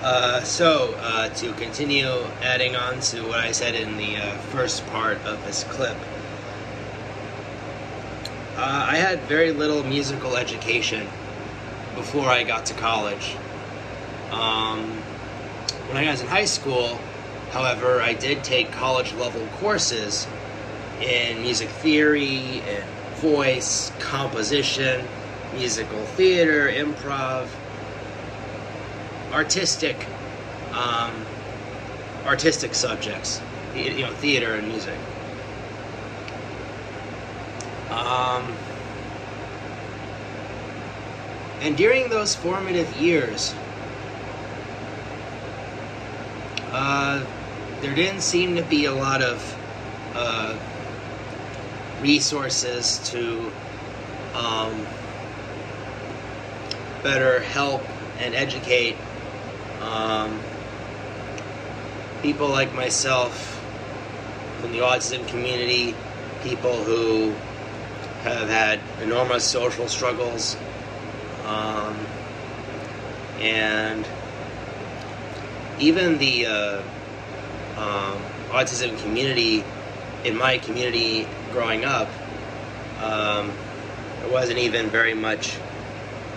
To continue adding on to what I said in the first part of this clip, I had very little musical education before I got to college. When I was in high school, however, I did take college-level courses in music theory and voice, composition, musical theater, improv, artistic subjects, theater and music. And during those formative years, there didn't seem to be a lot of resources to better help and educate people like myself from the autism community, people who have had enormous social struggles, and even the autism community in my community growing up, there wasn't even very much,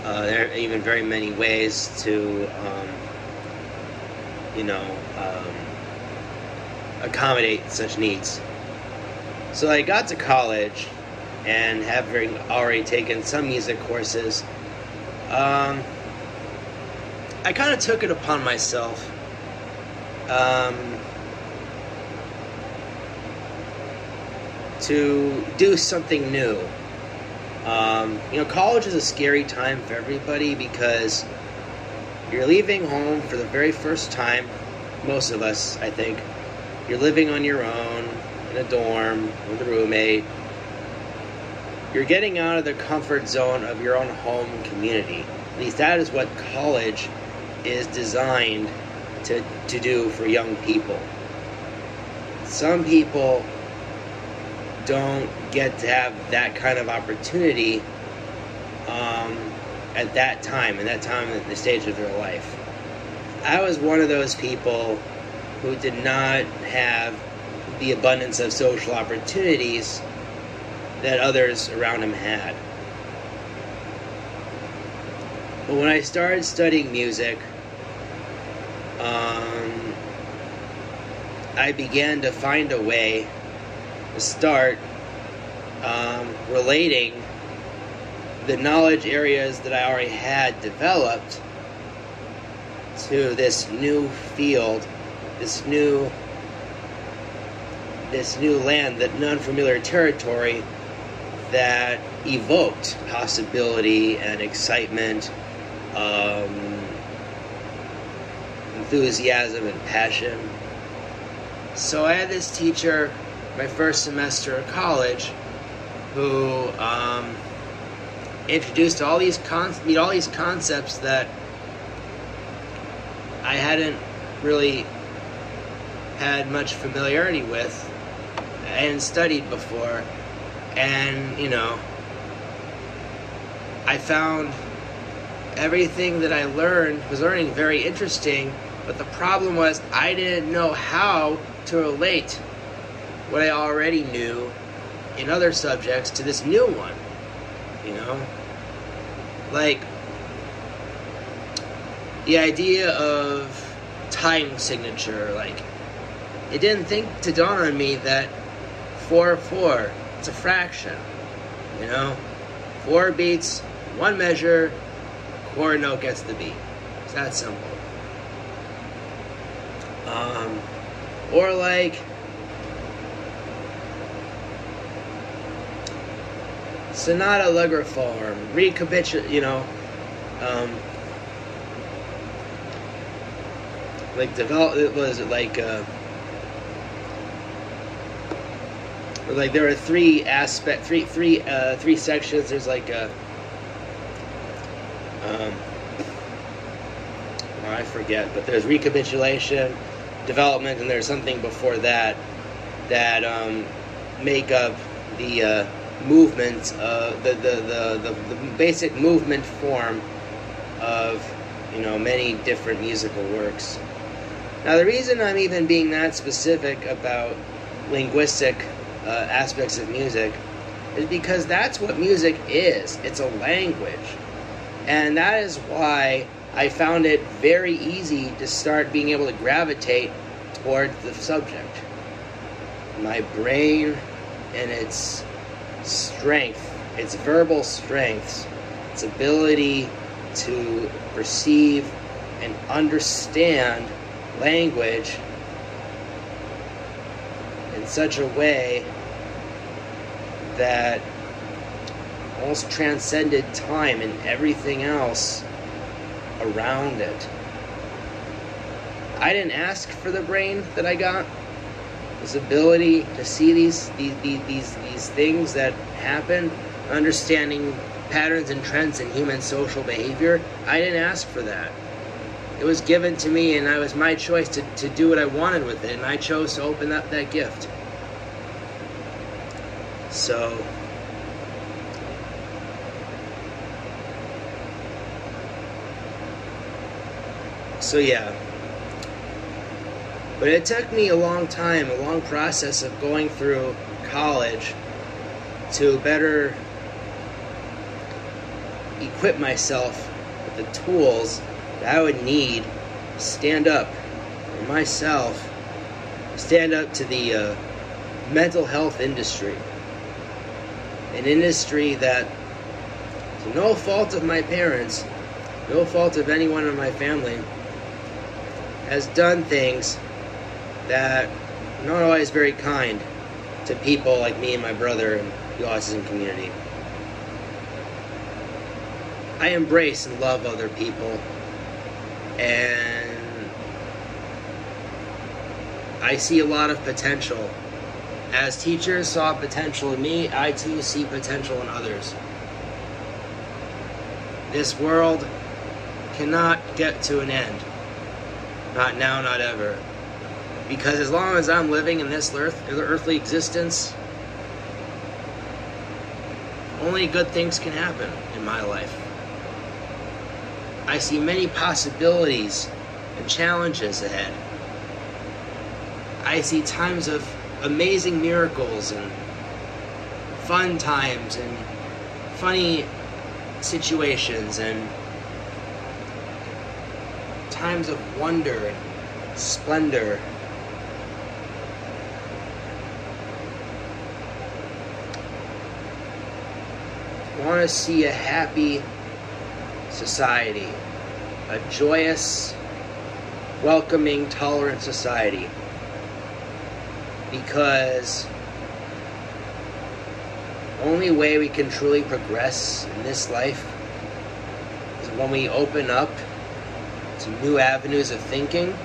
there even very many ways to, accommodate such needs. So I got to college, and having already taken some music courses, I kind of took it upon myself to do something new. College is a scary time for everybody because you're leaving home for the very first time. Most of us, I think. You're living on your own in a dorm with a roommate. You're getting out of the comfort zone of your own home community. At least that is what college is designed to do for young people. Some people don't get to have that kind of opportunity at that time, at the stage of their life. I was one of those people who did not have the abundance of social opportunities that others around him had. But when I started studying music, I began to find a way to start relating the knowledge areas that I already had developed to this new field, this new land, that unfamiliar territory that evoked possibility and excitement, enthusiasm and passion. So I had this teacher my first semester of college who introduced all these concepts that I hadn't really had much familiarity with. I hadn't studied before, and I found everything that I was learning very interesting, but the problem was I didn't know how to relate what I already knew in other subjects to this new one. Like the idea of time signature, it didn't think to dawn on me that 4/4, it's a fraction, 4 beats, 1 measure, quarter note gets the beat. It's that simple. Or sonata allegro form, recapitulate, there are three sections. There's I forget, but there's recapitulation, development, and there's something before that make up the movement, the basic movement form of many different musical works. Now, the reason I'm even being that specific about linguistic aspects of music is because that's what music is. It's a language. And that is why I found it very easy to start being able to gravitate toward the subject. My brain and its strength, its verbal strengths, its ability to perceive and understand language in such a way that almost transcended time and everything else around it. I didn't ask for the brain that I got. This ability to see these things that happen, understanding patterns and trends in human social behavior. I didn't ask for that. It was given to me, and it was my choice to do what I wanted with it, and I chose to open up that gift. So yeah. But it took me a long time, a long process of going through college to better equip myself with the tools that I would need to stand up for myself, stand up to the mental health industry. An industry that, to no fault of my parents, no fault of anyone in my family, has done things that are not always very kind to people like me and my brother and the autism community. I embrace and love other people, and I see a lot of potential. As teachers saw potential in me, I too see potential in others. This world cannot get to an end. Not now, not ever. Because as long as I'm living in this earthly existence, only good things can happen in my life. I see many possibilities and challenges ahead. I see times of amazing miracles and fun times and funny situations and times of wonder and splendor. I want to see a happy society, a joyous, welcoming, tolerant society. Because the only way we can truly progress in this life is when we open up to new avenues of thinking.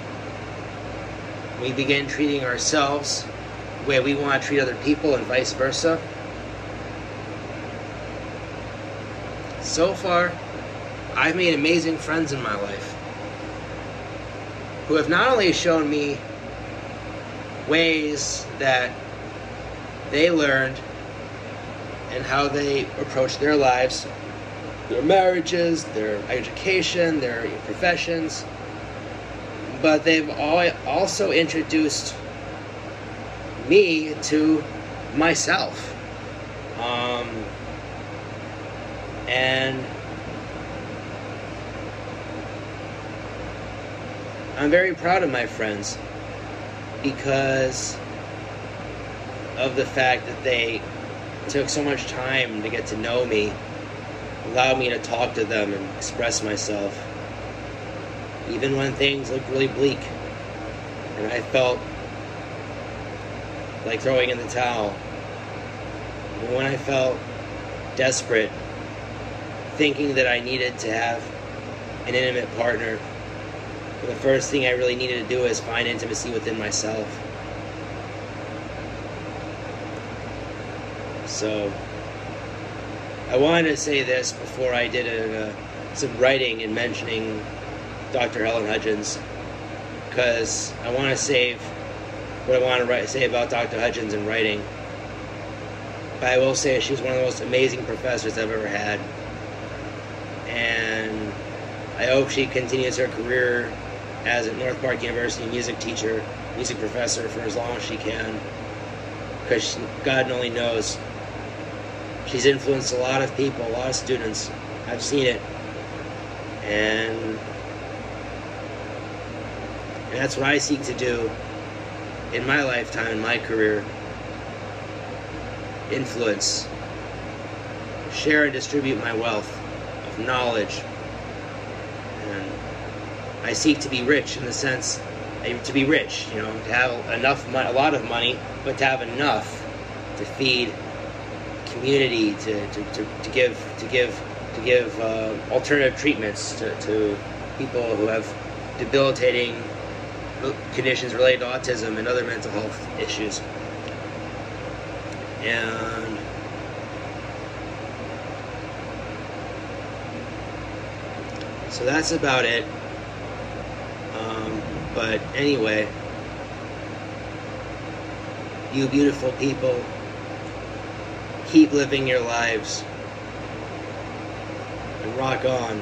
We begin treating ourselves the way we want to treat other people and vice versa. So far, I've made amazing friends in my life who have not only shown me ways that they learned and how they approach their lives, their marriages, their education, their professions, but they've also introduced me to myself. And I'm very proud of my friends because of the fact that they took so much time to get to know me, allowed me to talk to them and express myself, even when things looked really bleak and I felt like throwing in the towel. And when I felt desperate, thinking that I needed to have an intimate partner, the first thing I really needed to do is find intimacy within myself. So, I wanted to say this before I did some writing and mentioning Dr. Helen Hudgens, because I want to save what I want to say about Dr. Hudgens in writing. But I will say she was one of the most amazing professors I've ever had. And I hope she continues her career as a North Park University music teacher, music professor for as long as she can, because God only knows. She's influenced a lot of people, a lot of students. I've seen it. And that's what I seek to do in my lifetime, in my career. Influence. Share and distribute my wealth of knowledge. And I seek to be rich in the sense, to be rich, to have enough money, a lot of money, but to have enough to feed community, to give alternative treatments to people who have debilitating conditions related to autism and other mental health issues. And so that's about it. But anyway, you beautiful people, keep living your lives and rock on.